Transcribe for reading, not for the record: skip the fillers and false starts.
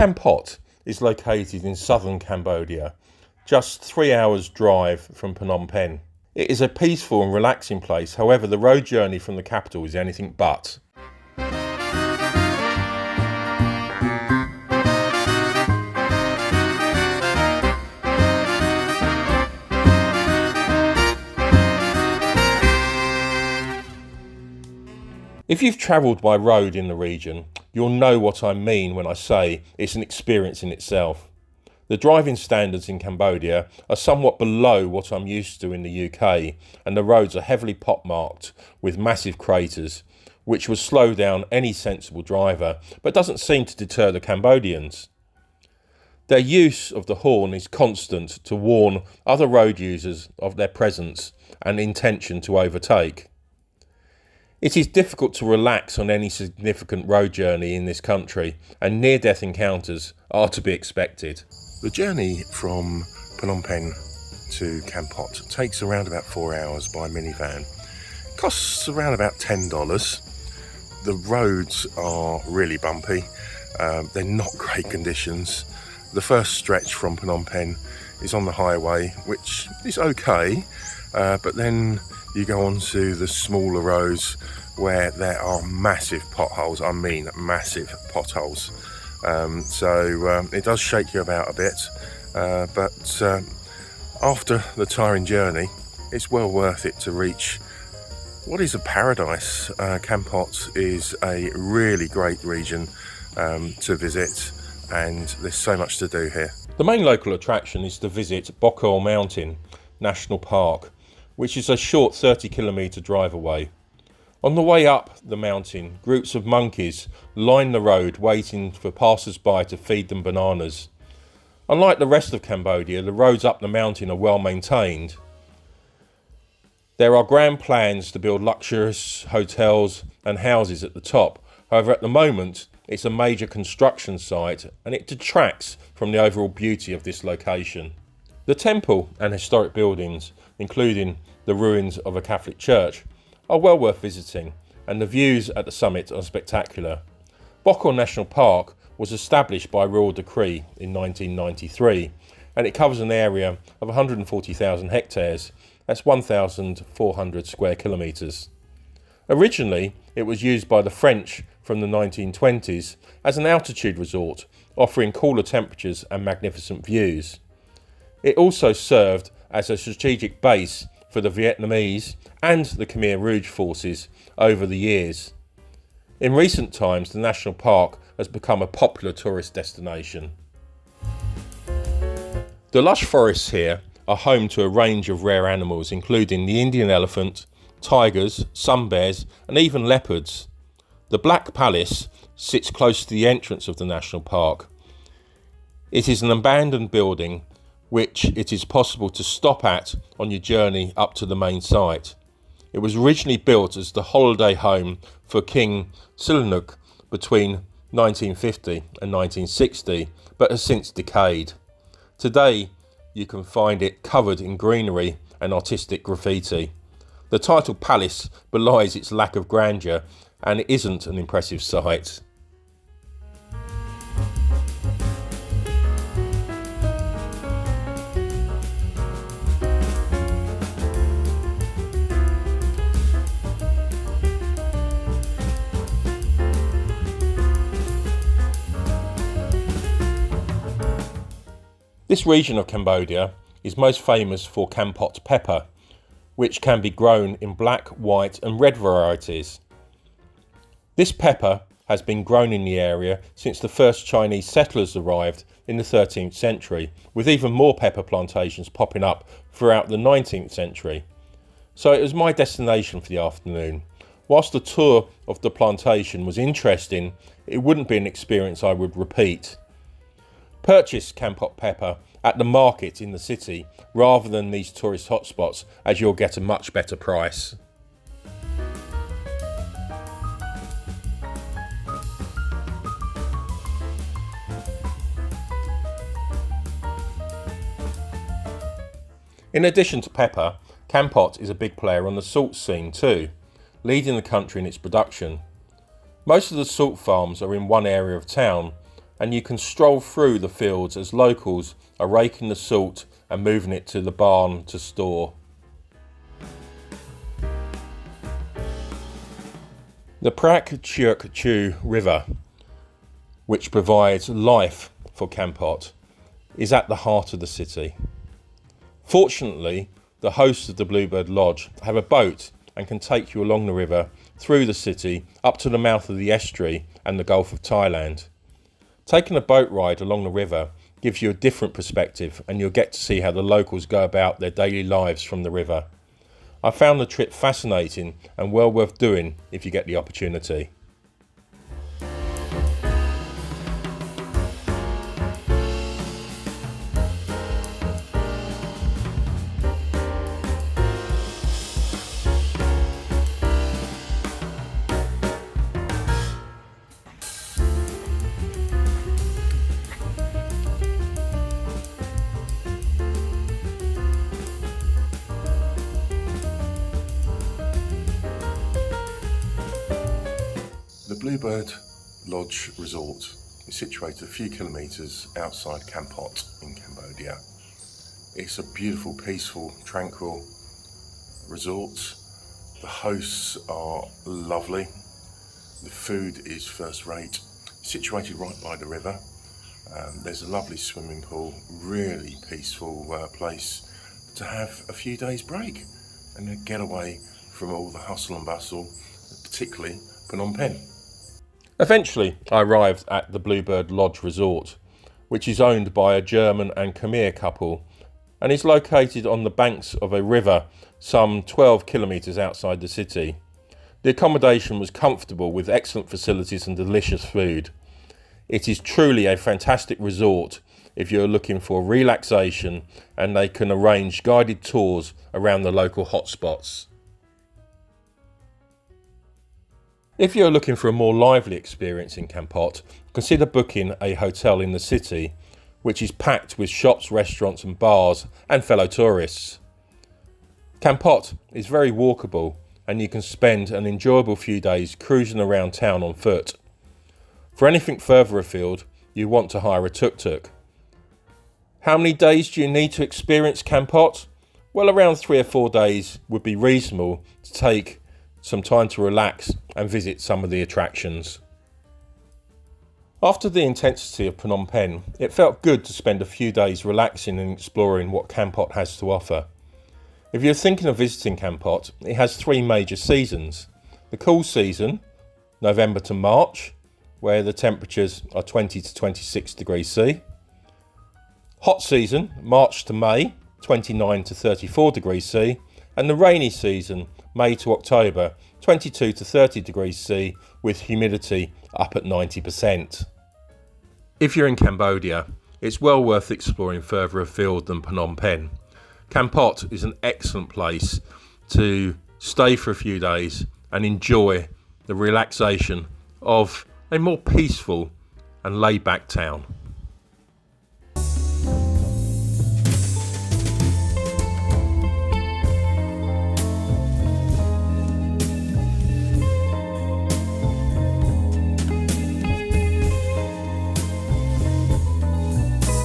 Kampot is located in southern Cambodia, just 3 hours drive from Phnom Penh. It is a peaceful and relaxing place, however the road journey from the capital is anything but. If you've travelled by road in the region, you'll know what I mean when I say it's an experience in itself. The driving standards in Cambodia are somewhat below what I'm used to in the UK, and the roads are heavily pockmarked with massive craters, which would slow down any sensible driver, but doesn't seem to deter the Cambodians. Their use of the horn is constant to warn other road users of their presence and intention to overtake. It is difficult to relax on any significant road journey in this country, and near-death encounters are to be expected. The journey from Phnom Penh to Kampot takes around about 4 hours by minivan. Costs around about $10. The roads are really bumpy. They're not great conditions. The first stretch from Phnom Penh is on the highway, which is okay, but then you go on to the smaller roads where there are massive potholes. I mean massive potholes. So it does shake you about a bit, but after the tiring journey, it's well worth it to reach what is a paradise. Kampot is a really great region to visit, and there's so much to do here. The main local attraction is to visit Bokor Mountain National Park, which is a short 30-kilometre drive away. On the way up the mountain, groups of monkeys line the road waiting for passers-by to feed them bananas. Unlike the rest of Cambodia, the roads up the mountain are well maintained. There are grand plans to build luxurious hotels and houses at the top. However, at the moment, it's a major construction site and it detracts from the overall beauty of this location. The temple and historic buildings, including the ruins of a Catholic church, are well worth visiting, and the views at the summit are spectacular. Bokor National Park was established by royal decree in 1993, and it covers an area of 140,000 hectares. That's 1,400 square kilometres. Originally, it was used by the French from the 1920s as an altitude resort, offering cooler temperatures and magnificent views. It also served as a strategic base for the Vietnamese and the Khmer Rouge forces over the years. In recent times, the national park has become a popular tourist destination. The lush forests here are home to a range of rare animals, including the Indian elephant, tigers, sun bears, and even leopards. The Black Palace sits close to the entrance of the national park. It is an abandoned building which it is possible to stop at on your journey up to the main site. It was originally built as the holiday home for King Sihanouk between 1950 and 1960, but has since decayed. Today, you can find it covered in greenery and artistic graffiti. The title palace belies its lack of grandeur, and it isn't an impressive sight. This region of Cambodia is most famous for Kampot pepper, which can be grown in black, white and red varieties. This pepper has been grown in the area since the first Chinese settlers arrived in the 13th century, with even more pepper plantations popping up throughout the 19th century. So it was my destination for the afternoon. Whilst the tour of the plantation was interesting, it wouldn't be an experience I would repeat. Purchase Kampot pepper at the market in the city rather than these tourist hotspots, as you'll get a much better price. In addition to pepper, Kampot is a big player on the salt scene too, leading the country in its production. Most of the salt farms are in one area of town, and you can stroll through the fields as locals are raking the salt and moving it to the barn to store. The Praek Tuek Chhu River, which provides life for Kampot, is at the heart of the city. Fortunately, the hosts of the Bluebird Lodge have a boat and can take you along the river, through the city, up to the mouth of the estuary and the Gulf of Thailand. Taking a boat ride along the river gives you a different perspective, and you'll get to see how the locals go about their daily lives from the river. I found the trip fascinating and well worth doing if you get the opportunity. The Bluebird Lodge Resort is situated a few kilometres outside Kampot in Cambodia. It's a beautiful, peaceful, tranquil resort. The hosts are lovely. The food is first rate. Situated right by the river. There's a lovely swimming pool, really peaceful place to have a few days break and get away from all the hustle and bustle, particularly Phnom Penh. Eventually, I arrived at the Bluebird Lodge Resort, which is owned by a German and Khmer couple and is located on the banks of a river some 12 kilometres outside the city. The accommodation was comfortable with excellent facilities and delicious food. It is truly a fantastic resort if you're looking for relaxation, and they can arrange guided tours around the local hotspots. If you're looking for a more lively experience in Kampot, consider booking a hotel in the city, which is packed with shops, restaurants and bars and fellow tourists. Kampot is very walkable, and you can spend an enjoyable few days cruising around town on foot. For anything further afield, you want to hire a tuk-tuk. How many days do you need to experience Kampot? Well, around 3 or 4 days would be reasonable to take some time to relax and visit some of the attractions. After the intensity of Phnom Penh, it felt good to spend a few days relaxing and exploring what Kampot has to offer. If you're thinking of visiting Kampot, it has 3 major seasons. The cool season, November to March, where the temperatures are 20 to 26 degrees C. Hot season, March to May, 29 to 34 degrees C. And the rainy season, May to October, 22 to 30 degrees C, with humidity up at 90%. If you're in Cambodia, it's well worth exploring further afield than Phnom Penh. Kampot is an excellent place to stay for a few days and enjoy the relaxation of a more peaceful and laid-back town.